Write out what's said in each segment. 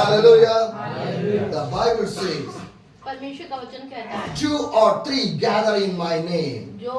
Hallelujah. The Bible says, परमेश्वर का वचन कहता है 2 or 3 gather in my name, जो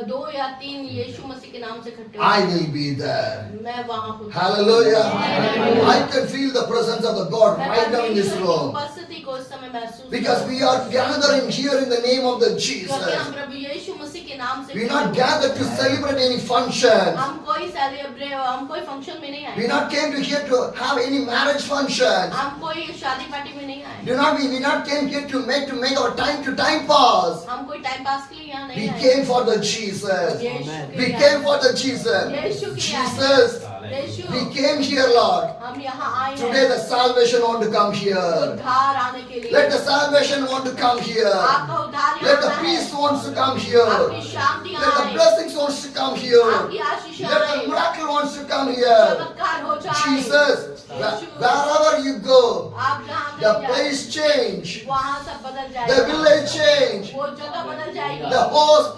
2 या 3 यीशु मसीह के नाम से इकट्ठे I होंगे, will be there. मैं वहाँ हूँ। Hallelujah. Hallelujah. I can feel the presence of the God मैं right now in this परमेश्वर की room. उपस्थिति को इस समय महसूस Because कर we रहा हूँ। are gathering here in the name of the क्योंकि हम Jesus. प्रभु यीशु मसीह के नाम से We are not gathered to celebrate any function. हम कोई सेलिब्रेट हम कोई फंक्शन में नहीं We आए, not came to here to have any marriage function. हम कोई शादी पार्टी में नहीं आए, We not came here to make our time to time pass. हम कोई टाइम पास के लिए यहाँ We नहीं आए। came for the Jesus. यीशु के We लिए came आए। for the Jesus. यीशु के लिए आए। Jesus. Yeshu, We came here, Lord. हम यहाँ आए Today हैं the salvation want to come here. उद्धार आने के लिए। Let the salvation want to come here. आपका उद्धार Let the यहाँ आना peace है। wants to come here. आपकी शांति Let यहाँ the आए। blessings wants to come here. आपकी आशीष Let आए। the miracle wants to come here. चमत्कार हो जाए। Jesus, Yeshu, wherever you go, आप जहाँ the कहीं जाए, place change. वहाँ सब बदल The जाएगा। village change. वो जगह बदल जाएगी The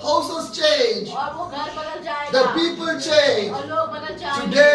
houses change. और वो घर बदल जाएगा The people change. और लोग बदल जाएंगे। Today,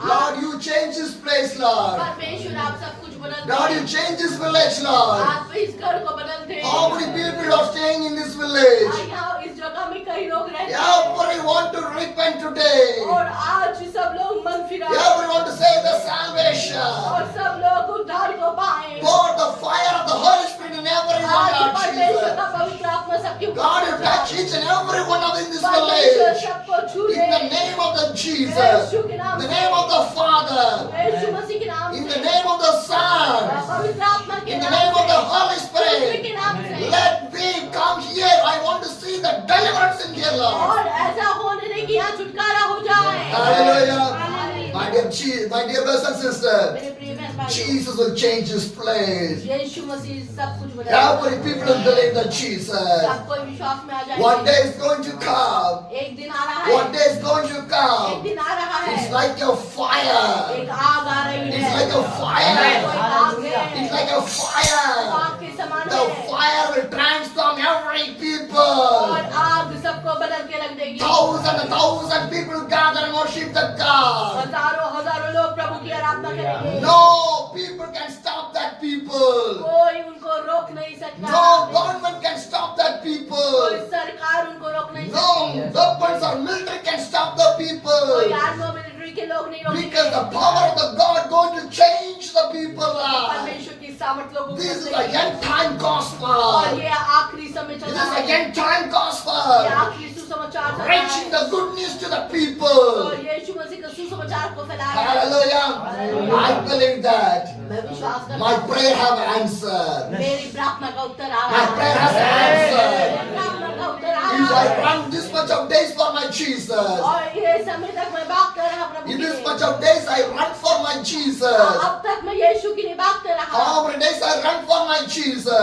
Lord, you change this place, Lord. परमेश्वर आप सब कुछ बदल Lord, they. you change this village, Lord. आप इस घर को बदल दे। How many people are staying in this village? यहाँ इस जगह में कई लोग रहते हैं Everyone want to repent today. और आज सब लोग मन फिराए Everyone want to say the salvation. और सब लोग उद्धार को पाए। Pour the fire of the Holy Spirit in everyone, आज Lord परमेश्वर Jesus. का पवित्र आत्मा सबके ऊपर God, you चढ़ touch जाए। each and every one of in this परमेश्वर village. सबको छू In the they. name of the Jesus. यीशु के नाम In the से। name of the Father. यीशु मसीह के नाम In से। the name of the Son. पवित्र आत्मा के In the नाम name of से। the Holy Yeshu Spirit. के नाम से। Let me come here. I want to see the deliverance in here, Lord. और ऐसा होने दे कि यहाँ छुटकारा हो जाए। Hallelujah. Hallelujah. My dear brothers and sisters, मेरे प्रिय बहन भाइयों, Jesus will change this place. यीशु मसीह सब कुछ बदल Every people will believe that Jesus. सब कोई विश्वास में आ जाए। One day is going to come. एक दिन आ रहा है। One day is going to एक come. दिन आ रहा है। It's like a fire. एक आग आ रही It's है। like a fire. कोई आग है। It's like a fire. आग के समान The है। fire will transform every और people. आग सबको बदल के रख देगी। Thousand people gather and worship the God. हजारों हजारों लोग प्रभु की आराधना करेंगे। No people can stop that people. कोई उनको रोक नहीं सकता। No government can stop that कोई people. सरकार उनको रोक नहीं No सकती। weapons or military can stop the कोई people. आर्मी मिलिट्री के लोग नहीं रोक Because the सकते। power of the God going to change the people life. परमेश्वर की सामर्थ लोगों को This is the बदलेगी। end time और gospel. ये आखिरी समय This चल is रहा the है। end time ये gospel. आखिरी सुसमाचार चल रहा Preaching है। the good news to the और people. यीशु मसीह का सुसमाचार को फैला रहा है। Hallelujah. I believe that. मैं विश्वास करता My हूँ। prayer have answered. मेरी प्रार्थना का उत्तर आ My रहा prayer है। has answered. मेरी प्रार्थना का उत्तर आ If रहा I है। run this much of days for my Jesus. और ये समय तक मैं भागता रहा प्रभु In के this लिए। much of days I run for my Jesus. अब तक मैं यीशु के लिए भागता रहा। How many days I run for my और Jesus?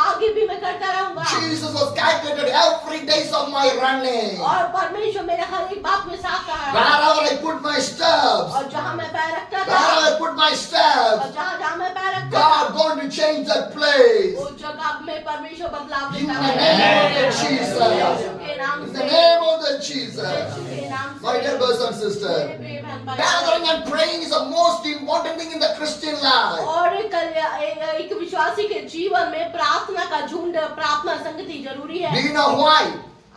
आगे भी मैं करता रहूंगा। Jesus was calculated every days of my running. और परमेश्वर मेरे हर एक बात में साथ रहा। Wherever I put my steps, और जहाँ मैं पैर रखता था, wherever I put my और steps, जहाँ जहाँ मैं पैर रखता God था, going to change that place. उस जगह में परमेश्वर बदलाव In the लेता name है। of the Jesus. यीशु के नाम In से। the name of the Jesus. यीशु के नाम से। My dear brothers and मेरे sisters, प्रिय बहन भाई। gathering and praying is the most important thing in the Christian life. और एक विश्वासी के जीवन में प्रार्थना का झुंड, प्रार्थना संगति जरूरी Do है। you know why?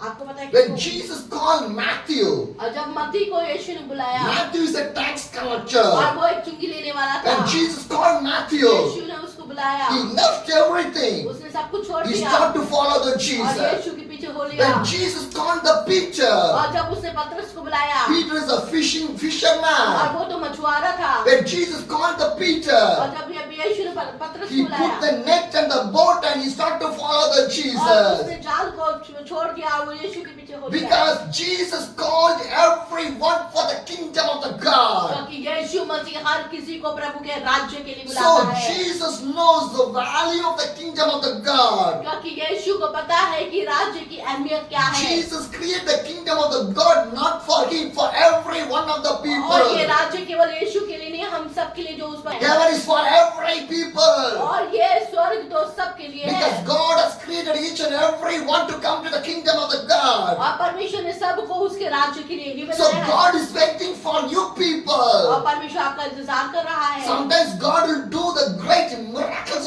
आपको पता है When क्यों? Jesus called Matthew, और जब मत्ती को यीशु ने बुलाया Matthew is a tax और collector. वो एक चुंगी लेने वाला था, When Jesus called Matthew, यीशु ने उसको बुलाया, he left everything. उसने सब कुछ छोड़ He दिया started to follow the और Jesus. यीशु के पीछे हो लिया। When Jesus called the Peter, और जब उसने पतरस को बुलाया, Peter is a और fisherman. वो तो मछुआरा था, When Jesus called the और Peter, जब यीशु ने पतरस he को put बुलाया the net and the boat and he started to follow the और Jesus. उसने जाल को छोड़ दिया, वो यीशु के पीछे हो लिया। Because Jesus called everyone for the kingdom of the God. क्योंकि यीशु मसीह हर किसी को प्रभु के राज्य के लिए So बुलाता है। Jesus knows the value of the kingdom of the God. क्योंकि यीशु को पता है कि राज्य की अहमियत क्या है। Jesus created the kingdom of the God not for him, for every one of the और ये people. राज्य केवल यीशु के लिए नहीं, हम सब के लिए जो उस पर है। Heaven is for every people. और ये स्वर्ग तो सब के लिए Because है। God has created each and every one to come to the kingdom of the God. और परमेश्वर ने सबको उसके राज्य के लिए ही So बनाया है। God is waiting for you और people. परमेश्वर आपका इंतजार कर रहा है। Sometimes God will do the great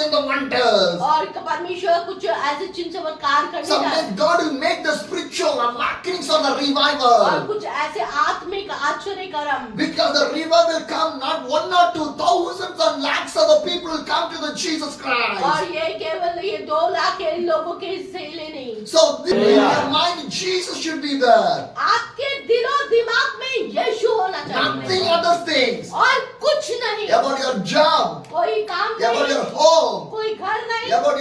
and the wonders. और परमेश्वर कुछ ऐसे चिन्ह चमत्कार करने का Sometimes God will make the spiritual markings on the और revival. कुछ ऐसे आत्मिक आश्चर्य कर्म Because the revival will come, not 1 or 2, thousands and lakhs of the people will come to the Jesus Christ. और ये केवल ये 2 लाख के लोगों के सेले नहीं So in your mind, Jesus should be there. आपके दिलो दिमाग में यीशु होना Nothing चाहिए other things. और कुछ नहीं About your job, कोई काम about नहीं your home, कोई घर नहीं about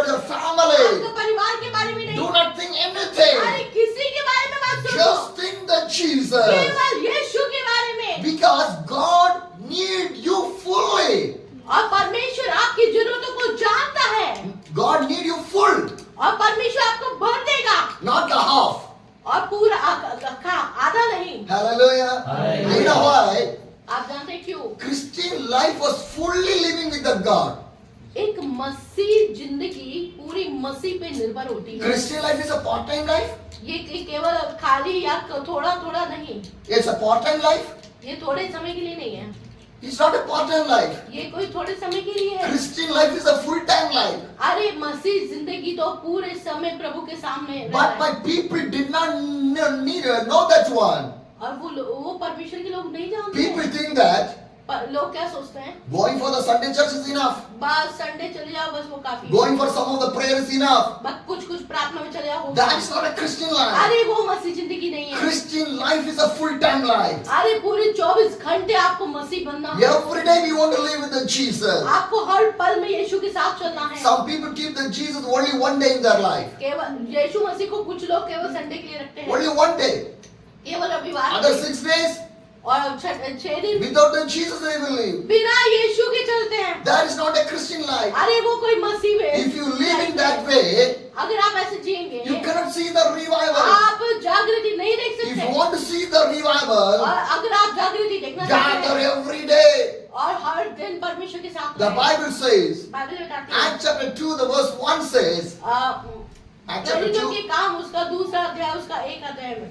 your family. आपके परिवार के बारे में नहीं Do not think anything. अरे किसी के बारे में मत सोचो Just think that Jesus. केवल यीशु के बारे में Because God needs you fully. और परमेश्वर आपकी जरूरतों को जानता है God needs you full, और परमेश्वर आपको भर देगा not the half. और पूरा आधा नहीं Hallelujah. Hallelujah. You know why? आप जानते हैं क्यों Christian life was fully living with the God. एक मसीह जिंदगी पूरी मसीह पे निर्भर होती है Christian life is a part-time life. ये केवल खाली या थोड़ा थोड़ा नहीं It's a part-time life. ये थोड़े समय के लिए नहीं है It's not a part-time life. ये कोई थोड़े समय के लिए है Christian life is a full-time life. अरे मसीह जिंदगी तो पूरे समय प्रभु के सामने But रहना my है। people did not know that one. और वो परमेश्वर के लोग नहीं जानते People हैं। think that लोग क्या सोचते हैं going for the Sunday church is enough. बस संडे चले जाओ बस वो काफी है। Going for some of the prayer is enough. बस कुछ प्रार्थना में चले जाओ वो That is not a Christian life. अरे वो मसीह जिंदगी नहीं है Christian life is a full-time life. अरे पूरे 24 घंटे आपको मसीह बनना है Every day we want to live with the Jesus. आपको हर पल में यीशु के साथ चलना है Some people keep the Jesus only one day in their life. केवल यीशु मसीह को कुछ लोग केवल संडे के लिए रखते हैं Only one day. केवल रविवार Other के लिए। 6 days, और 6 दिन without the Jesus they will live. बिना यीशु के चलते हैं That is not a Christian life. अरे वो कोई मसीह है If you live in that way, अगर आप ऐसे जिएंगे you cannot see the revival. आप जागृति नहीं देख If सकते you want to see the revival, और अगर आप जागृति देखना चाहते gather हैं every day. और हर दिन परमेश्वर के साथ The रहें। Bible says, बाइबल बताती है Acts chapter 2, the verse 1 says, Acts chapter प्रेरितों 2, के काम उसका दूसरा अध्याय उसका एक अध्याय में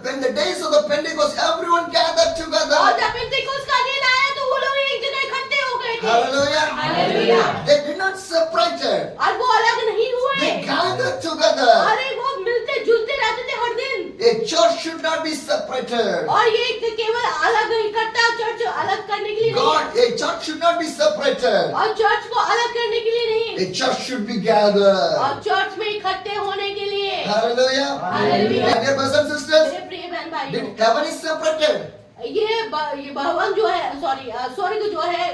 when the days of the Pentecost, everyone gathered और together. जब पेंतिकोस्त का दिन आया तो वो लोग एक जगह इकट्ठे हो गए थे Hallelujah. Hallelujah They did not separate it. और वो अलग नहीं हुए They gathered together. अरे वो मिलते जुलते रहते थे हर दिन A church should not be separated. और ये केवल अलग इकट्ठा चर्च अलग करने के लिए नहीं God, a church should not be separated. है और चर्च को अलग करने के लिए नहीं A church should be gathered. और चर्च में इकट्ठे होने के लिए Hallelujah. Hallelujah. My dear brothers and sisters, मेरे प्रिय बहन भाइयों did heaven is separated? ये भवन जो है सॉरी स्वर्ग जो है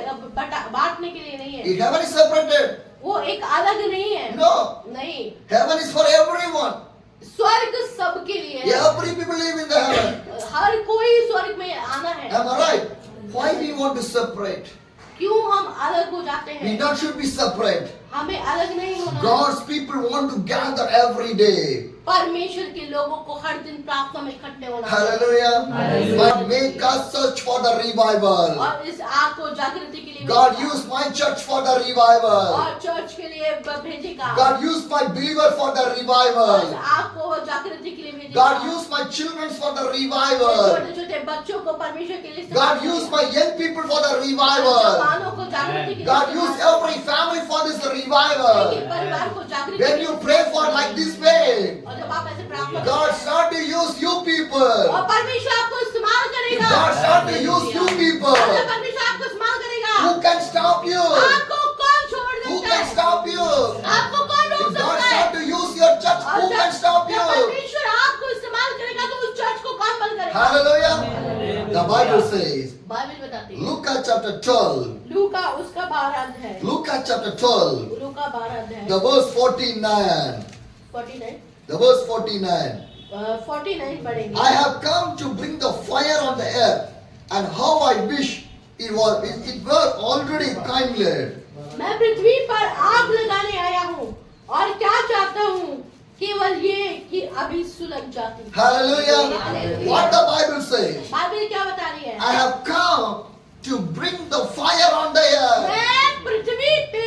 बांटने के लिए नहीं है If heaven is separated? वो एक अलग नहीं है No. नहीं Heaven is for everyone. स्वर्ग सबके लिए है Every people live in the heaven. हर कोई स्वर्ग में आना है Am I right? Why we want to separate? क्यों हम अलग हो जाते We हैं not should be separate. हमें अलग नहीं होना है। God's people want to gather every day. परमेश्वर के लोगों को हर दिन प्रार्थना में इकट्ठे होना है। Hallelujah. Hallelujah. But make us search for the revival. और इस आग को जागृति के लिए God भेजेगा। use my church for the revival. और चर्च के लिए भेजेगा God use my believer for the और इस revival. आग को जागृति के लिए भेजेगा God use my children for the revival. छोटे छोटे बच्चों को परमेश्वर के लिए इस्तेमाल God करेगा। use my young people for the revival. जवानों को जागृति के लिए God इस्तेमाल use करेगा। every family for this revival. एक परिवार को जागृति When के you लिए pray for like this way, और जब आप ऐसे प्रार्थना God करते हैं, start to use you और people. परमेश्वर आपको इस्तेमाल If करेगा God start to use you और people, जब परमेश्वर आपको इस्तेमाल करेगा who can stop you? आपको कौन छोड़ Who सकता can है stop you? आपको कौन रोक If God सकता है start to use your church, और who can stop जब you? परमेश्वर आपको इस्तेमाल करेगा तो उस चर्च को कौन बंद करेगा Hallelujah. The Bible says, Bible बताती है Luke chapter 12, लूका उसका 12 अध्याय Luke chapter 12, लूका 12 अध्याय the verse 49, 49 the verse 49. 49 पढ़ेंगे I have come to bring the fire on the earth, and how I wish it were already kindled. मैं पृथ्वी पर आग लगाने आया हूँ और क्या चाहता हूँ केवल ये कि अभी सुलग जाती Hallelujah. Hallelujah. What the Bible says. Bible क्या बता रही है I have come to bring the fire on the earth. मैं पृथ्वी पे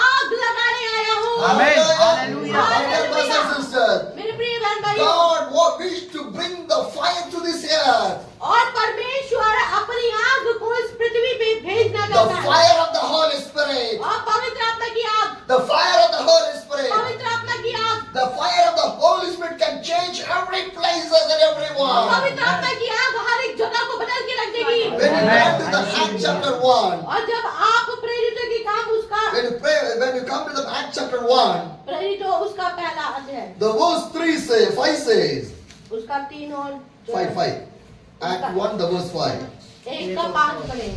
आग लगाने आया हूँ Amen. Hallelujah. Hallelujah. My dear brothers and sisters, मेरे प्रिय बहन भाइयों God wished to bring the fire to this earth. और परमेश्वर अपनी आग को इस पृथ्वी पे भेजना The चाहता है fire of the Holy Spirit. और पवित्र The fire of the Holy Spirit. पवित्र आत्मा की आग, The fire of the Holy Spirit can change every places and everyone. पवित्र आत्मा की आग हर एक जगह को बदल के रख देगी। When you come to the Acts chapter 1, और जब आप प्रेरितों के काम उसका when you come to the Acts chapter 1, प्रेरितों उसका पहला अध्याय, the verse 5 says, उसका 3 और 5. Act 1, the verse 5. 1 का 5 पढ़ें।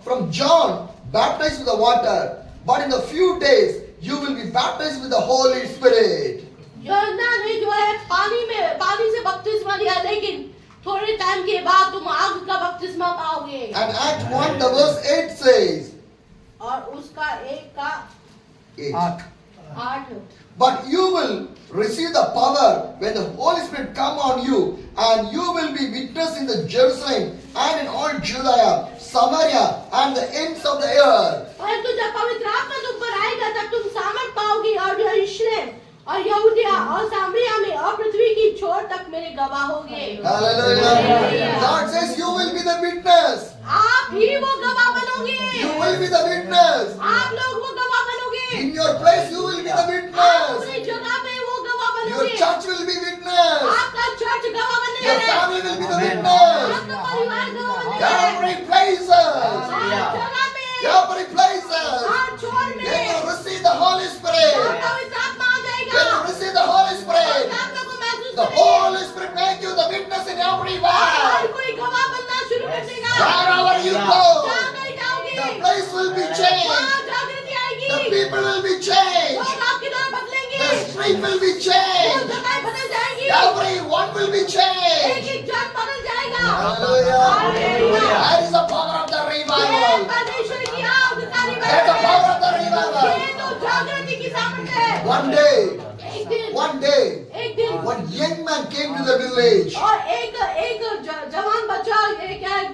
From John, baptized with the water, but in a few days you will be baptized with the Holy Spirit. यूहन्ना ने जो है पानी से बपतिस्मा लिया, लेकिन थोड़े टाइम के बाद तुम आग का बपतिस्मा पाओगे। And Act 1, the verse 8 says, और उसका 1 का 8. 8, But you will receive the power when the Holy Spirit come on you, and you will be witness in the Jerusalem and in all Judea, Samaria, and the ends of the earth. परंतु जब पवित्र आत्मा तुम पर आएगा तब तुम सामर्थ पाओगे और यरूशलेम और यहूदिया और सामरिया में और पृथ्वी की छोर तक मेरे गवाह होगे। Hallelujah. God says you will be the witness. आप ही वो गवाह बनोगे। You will be the witness. आप लोग वो गवाह बनोगे। In your place you will be the आप witness. अपनी जगह पे वो गवाह Your बनोगे। church will be witness. आपका चर्च गवाह बनने Your वाला है। family will be the witness. आपका परिवार गवाह बनने वाला है। Every places. हर जगह पे, Every places. हर छोर When में you receive the Holy Spirit. जब पवित्र आत्मा आ जाएगा, When you receive the Holy Spirit. पवित्र आत्मा को महसूस The करेंगे। Holy Spirit make you the witness in everywhere. हर कोई गवाह बनना शुरू कर देगा। Wherever you go, जहाँ कहीं जाओगे, the place will be changed. वहाँ जागृति आएगी। The people will be changed. लोग आपकी तरफ बदलेंगे। The street will be वो changed. जगह बदल जाएगी। Everyone will be changed. एक जन बदल जाएगा। Hallelujah. Hallelujah. That is the power of the ये revival. परमेश्वर की आग का That's the रिवाइवल power है। of the revival. ये तो जागृति की सामर्थ है। One day, एक दिन one young man came to the village. और एक जवान बच्चा क्या है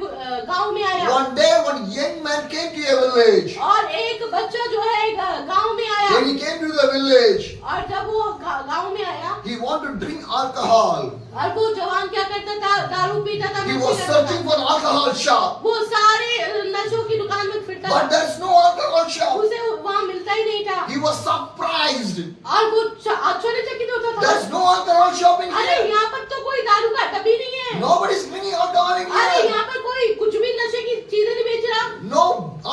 गांव में आया। One day, one young man came to a village. और एक बच्चा जो है गांव में आया। When he came to the village, और जब वो गांव में आया, he wanted to drink alcohol. और वो जवान क्या करता था, दारू पीता था। He मस्ती was करता searching था। for an alcohol shop. वो सारे नशों की दुकान में फिरता But था, there is no alcohol shop. उसे वहाँ मिलता ही नहीं था। He was surprised. और वो आश्चर्यचकित होता था। There is no alcohol shop in अरे here. यहाँ पर तो कोई दारू का अड्डा भी नहीं है। Nobody is drinking alcohol in अरे here. यहाँ पर कोई कुछ भी नशे की चीजें नहीं बेच रहा। No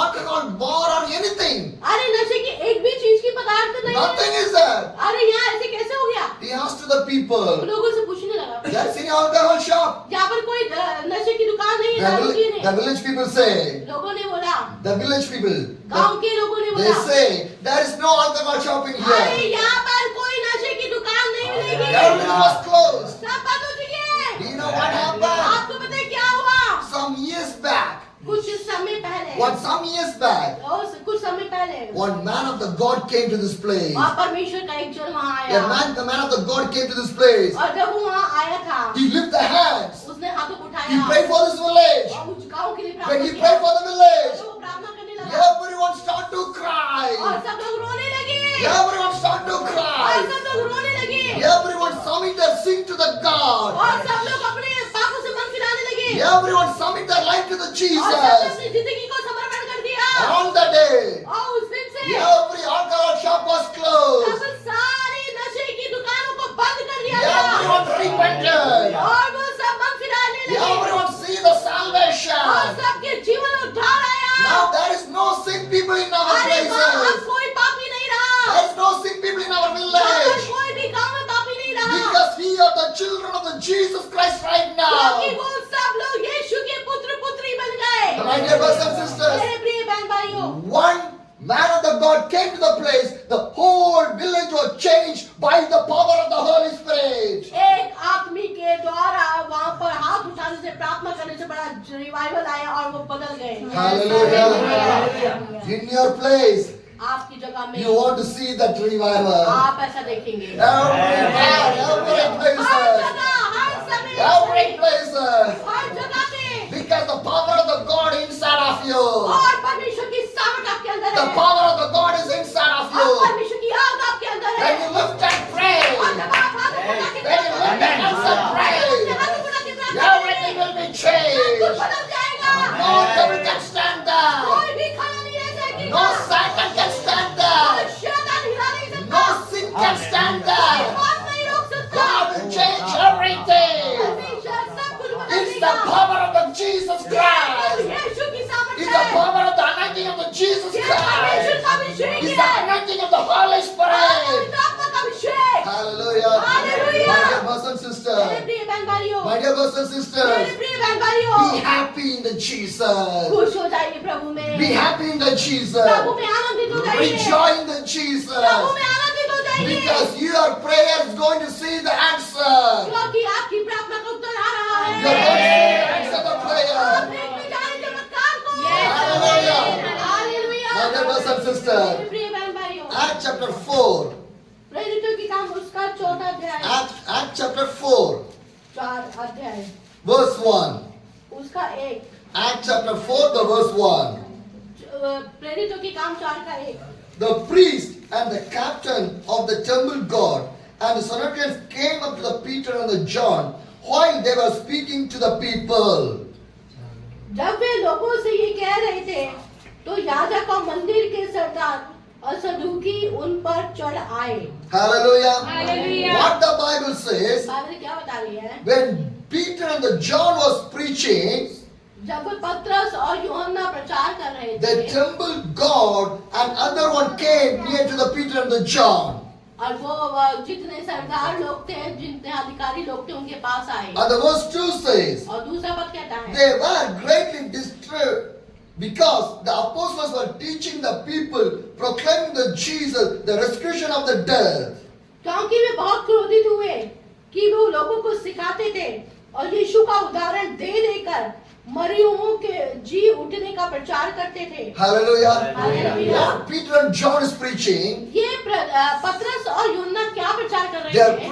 alcohol bar or anything. अरे नशे की एक भी चीज की पदार्थ नहीं है। Nothing is there. अरे यहाँ ऐसे कैसे हो गया? He asked to the people, लोगों से पूछने लगा, there is any alcohol shop? यहाँ पर कोई नशे की दुकान नहीं है, दारू की The नहीं। village people say, लोगों ने बोला, the village people, गांव के लोगों ने they बोला, say, there is no alcohol shop in अरे here. यहाँ पर कोई नशे की दुकान नहीं मिलेगी। Everything was closed. सब बंद हो चुकी है। Do you know what happened? आपको पता है क्या हुआ? Some years back, कुछ समय पहले, कुछ समय पहले, one man of the God came to this place. वहाँ परमेश्वर का एक जन वहाँ आया। The man of the God came to this place. और जब वो वहाँ आया था, He lifted the hands. उसने हाथों को He उठाया prayed for this village. और उस गांव के लिए When प्रार्थना he किया। prayed for the village, जब वो प्रार्थना करने लगा, everyone started to और cry. सब लोग रोने लगे। Everyone started to और cry. सब लोग रोने लगे। Everyone submit their sin to the God. और सब लोग अपने पापों से मन फिराने लगे। Everyone submit their life to the और सबने Jesus. अपनी जिंदगी को समर्पण कर दिया। On the day, और उस दिन से every alcohol shop was closed. सब सारी नशे की दुकानों को बंद कर दिया गया। Everyone repented. और वो सब मन फिराने लगे। Everyone see the और salvation. सबके जीवन में उद्धार आया। Now there is no sick people in our अरे वहाँ अब places. कोई पापी नहीं रहा। There is no sick people in our वहाँ पर village. कोई भी गांव में पापी नहीं रहा। Because we are the children of the Jesus Christ right क्योंकि now. वो सब लोग यीशु के पुत्र पुत्री बन गए। My dear brothers and sisters, मेरे प्रिय बहन भाइयों, one man of the God came to the place. The whole village was changed by the power of the Holy Spirit. एक आदमी के द्वारा वहाँ पर हाथ उठाने से प्रार्थना करने से बड़ा रिवाइवल आया और वो बदल गए। Hallelujah. In your place, आपकी जगह में you want to see that revival. आप ऐसा देखेंगे। Every place, हर जगह, हर समय, every place, हर जगह पे because the power of the God inside of you. और परमेश्वर की सामर्थ आपके अंदर The है। power of the God is inside of और you. परमेश्वर की आग आपके अंदर है। When you lift and pray, और जब आप हाथ उठा के when you lift and answer pray, हाथ उठा के प्रार्थना everything will be कुछ changed. बदल जाएगा। No devil can stand there. कोई भी खड़ा नहीं रह सकेगा। No Satan can stand there. बहन भाइयों, My dear brothers and मेरे sisters, प्रिय बहन भाइयों, be happy in the Jesus. खुश हो जाइए प्रभु में, Be happy in the Jesus. प्रभु में आनंदित हो जाइए, Rejoice in the Prabhu Jesus. में आनंदित हो जाइए, Because your prayer is going to see the answer. क्योंकि आपकी प्रार्थना का उत्तर आ रहा है। You are going to see the answer of the prayer. आप देखने जा रहे हैं चमत्कार को। Hallelujah. Hallelujah. My dear brothers and sisters, मेरे प्रिय बहन भाइयों, Acts chapter 4. प्रेरितों की काम उसका 4 अध्याय, Acts chapter 4, 4 अध्याय, verse 1. उसका 1, Acts chapter 4, the verse 1. प्रेरितों की काम 4 का 1। The priest and the captain of the temple guard and the Sanhedrin came up to the Peter and the John while they were speaking to the people. जब वे लोगों से ये कह रहे थे, तो याजक और मंदिर के सरदार और सदूकी उन पर चढ़ आए। Hallelujah. Hallelujah. What the Bible says, Bible क्या बता रही है? when Peter and the John was preaching, जब पतरस और यूहन्ना प्रचार कर रहे the थे, temple guard and other one came near to the Peter and the John. और वो जितने सरदार लोग थे, जितने अधिकारी लोग थे, उनके पास आए। And the verse 2 says, और दूसरा पद कहता है, they were greatly disturbed because the apostles were teaching the people, proclaiming the Jesus, the resurrection of the dead. क्योंकि वे बहुत क्रोधित हुए कि वो लोगों को सिखाते थे और यीशु का उदाहरण दे देकर मरियों के जी उठने का प्रचार करते थे। Hallelujah. Hallelujah. What Peter and John is preaching, ये पतरस और यूहन्ना क्या प्रचार कर they रहे are थे?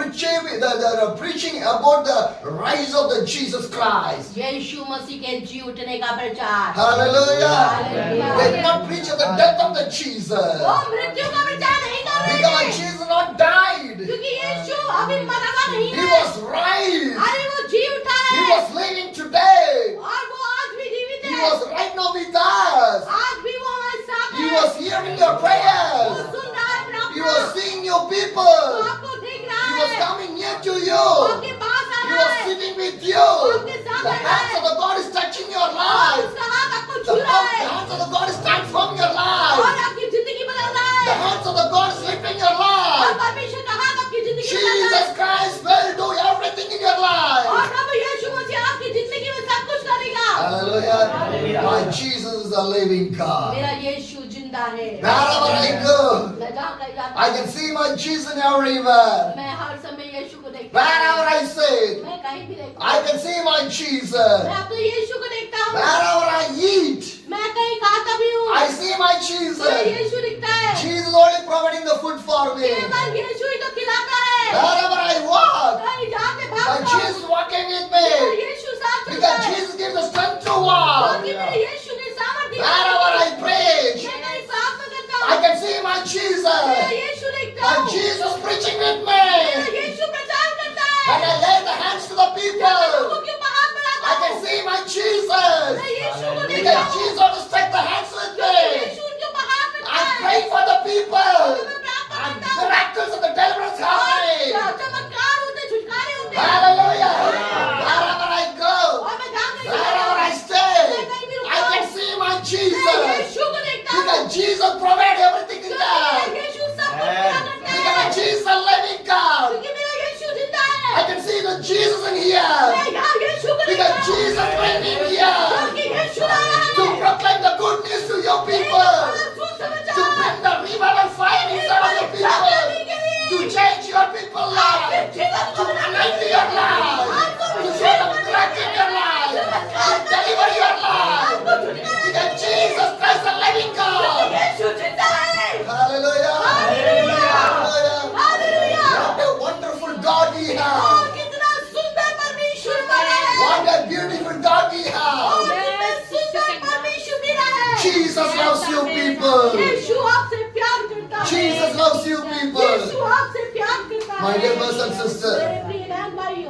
preaching about the rise of the Jesus Christ. यीशु मसीह के जी उठने का प्रचार। Hallelujah. Hallelujah. They did not preach of the death of the वो Jesus. मृत्यु का प्रचार नहीं कर रहे Because थे, Jesus not died. क्योंकि यीशु अभी मरा हुआ नहीं He है। was raised. अरे वो जी उठा He है was living today. और वो आज भी जीवित He है। was right now with us. आज भी वो हमारे साथ He है। was hearing your वो prayers. सुन रहा है He प्रार्थना। was seeing your वो people. आपको देख रहा He was है। coming near to वो you. आपके पास आ He रहा was है। sitting with you. आपके साथ The बैठा hands है। of the God is touching your और life. उसका हाथ आपको The छू रहा है hands of the God is transforming your और life. आपकी जिंदगी बदल रहा The है hands of the God is lifting your और life. परमेश्वर का हाथ आपकी जिंदगी में बदल रहा Jesus है Christ will do everything in your और life. प्रभु यीशु मसीह आपकी जिंदगी में सब कुछ करेगा। Hallelujah. My Jesus is a living God. मेरा यीशु जिंदा है। Wherever I go, मैं जहाँ कहीं जाता I can see my Jesus everywhere. मैं हर समय यीशु को देखता Wherever हूँ। I sit, मैं कहीं भी देखता I हूँ, can see my Jesus. मैं अपने यीशु को देखता हूँ। Wherever I eat, मैं कहीं खाता भी हूँ, I see my मुझे Jesus. यीशु दिखता है। Jesus only providing the food for me. केवल यीशु ही तो खिलाता है। Wherever I walk, कहीं जाते my भागता हूँ, Jesus walking with मेरा me. यीशु साथ चलता Because है। Jesus gives the strength to walk. क्योंकि मेरे यीशु ने सामर्थ्य दिया है। Wherever I preach, मैं कहीं प्रार्थना करता हूँ, I can see my मेरा Jesus. यीशु देखता My हूँ। Jesus preaching with मेरा me. यीशु प्रचार करता When है। I lay the hands to the मैं people, लोगों के ऊपर हाथ बढ़ाता I can हूँ, see my Jesus. मैं यीशु को देखता Because हूँ। Jesus wants to stretch the hands with क्योंकि me. यीशु उनके ऊपर हाथ रखता I'm है। praying for the people. मैं प्रार्थना And करता हूँ। miracles and the deliverance happening. और चमत्कार होते, छुटकारे होते हैं। Hallelujah. Wherever I go, और मैं जहाँ कहीं wherever जाता I हूँ, stay, मैं कहीं भी I रुकता can हूँ, see my मैं Jesus. यीशु को देखता हूँ। Because Jesus provides everything in क्योंकि मेरा there. यीशु सब कुछ पूरा करता है। Because Jesus is a living God. क्योंकि मेरा यीशु जिंदा है। I can see the Jesus in here. मैं यहाँ यीशु को देखता Because हूँ। Jesus went in here क्योंकि यीशु आया है। to proclaim the good news to your people. To bring the revival fire inside of your people. To change your people's life. To anoint your life. To show the miracle in your life. To deliver your life. Because Jesus Christ is the living God. Hallelujah. Hallelujah. What a wonderful God we have. What a beautiful God we have. Jesus loves you people. Jesus loves you people. My dear brothers and sisters,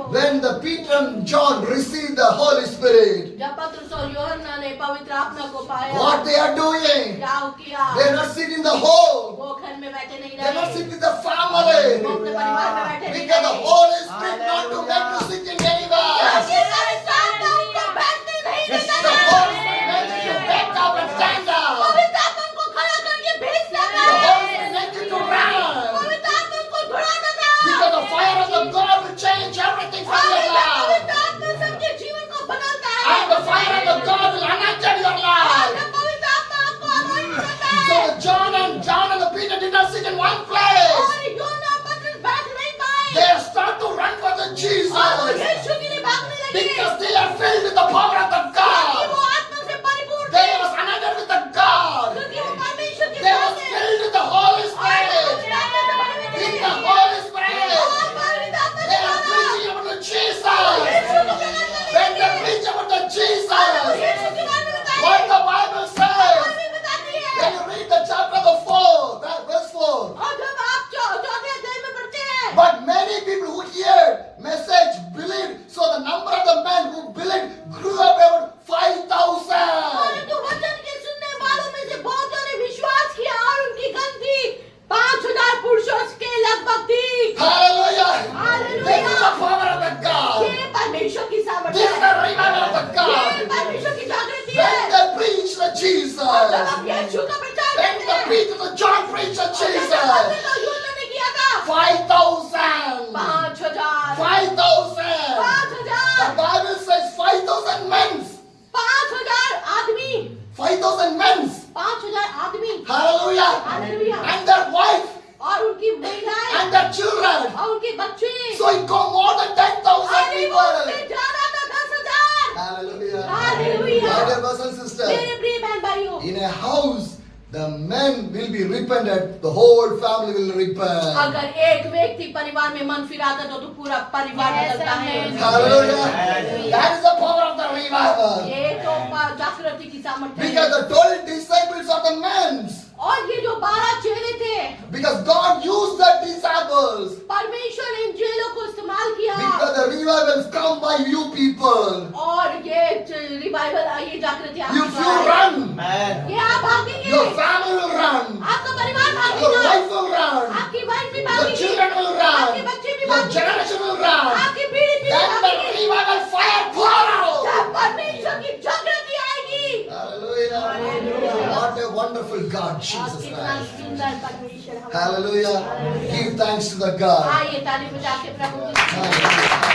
when the Peter and John received the Holy Spirit, जब पतरस और यूहन्ना ने पवित्र आत्मा को पाया, what they are doing? क्या किया? They are not sitting in the home. वो घर में बैठे नहीं They are not रहे, sitting with the वो family. अपने परिवार में बैठे नहीं Because the रहे। Holy Spirit not to make you sitting anywhere. क्योंकि पवित्र आत्मा उनको बैठने नहीं देता The है। Holy Spirit makes you wake up and stand up. पवित्र आत्मा उनको खड़ा करके भेजता The Holy है। Spirit makes you to run. पवित्र आत्मा उनको दौड़ाता था। Because the fire of the God will change everything from your life. John and Peter did not sit in one place. और योना पतरस बैठ नहीं पाए They start to run for the और वो Jesus यीशु के लिए भागने लगे because they are filled with the power of the क्योंकि God. वो आत्मा से परिपूर्ण They थे was anointed with the God. क्योंकि वो परमेश्वर के They साथ was थे filled with the Holy और Spirit. पवित्र आत्मा से भरे हुए With थे the Holy Spirit. और पवित्र आत्मा They से are भरा preaching about the Jesus. यीशु को प्रकट When करने they लगे preach about the और वो Jesus, यीशु के बारे में बताते what हैं the Bible says, और भी बताती है when you read the chapter the 4, that verse 4, और जब आप चौथे अध्याय में पढ़ते हैं but many people who heard message believed, so the number of the men who believed grew up about 5,000. परंतु वचन के सुनने वालों में से बहुतों ने विश्वास किया और उनकी गिनती 5,000 पुरुषों के लगभग थी Hallelujah. Hallelujah. This is the power of the God. ये परमेश्वर की सामर्थ्य This is the है revival of the ये God. परमेश्वर की जागृति When है they preach the और जब Jesus, हम यीशु का प्रचार when करते the हैं Peter, the John preached the और जैसे Jesus, पतरस और यूहन्ना ने किया था 5,000. 5,000 5,000. 5,000 The Bible says 5,000 men. 5,000 आदमी 5,000 men. 5,000 आदमी Hallelujah. Hallelujah And their wife और उनकी महिलाएं and their children. और उनके बच्चे So it go more than 10,000 अरे वो उससे people. ज्यादा था 10,000 Hallelujah. Hallelujah. My dear brothers and sisters, मेरे प्रिय बहन भाइयों in a house, the men will be repented, the whole family will repent. अगर एक व्यक्ति परिवार में मन फिराता तो पूरा परिवार बदलता है Hallelujah. That is the power of the revival. ये तो जागृति की सामर्थ्य Because है the 12 disciples are the men. और ये जो 12 चेले थे Because God used the disciples. परमेश्वर इन चेलों को इस्तेमाल किया Because the revivals come by you people. और ये रिवाइवल ये जागृति आपके If you द्वारा है। run, ये आप भागेंगे your family will run. आपका परिवार Your भागेगा wife will run. आपकी वाइफ भी Your भागेगी children will आपके run. बच्चे भी Your भागेंगे generation will run. आपकी पीढ़ी भी Then the भागेगी revival fire pour out. जब परमेश्वर की जागृति आएगी Hallelujah. Hallelujah. What a wonderful God, Jesus आप कितना Christ. सुंदर परमेश्वर हमारा। Hallelujah. Give thanks to the God. आइए ताली बजा के प्रभु की Hallelujah.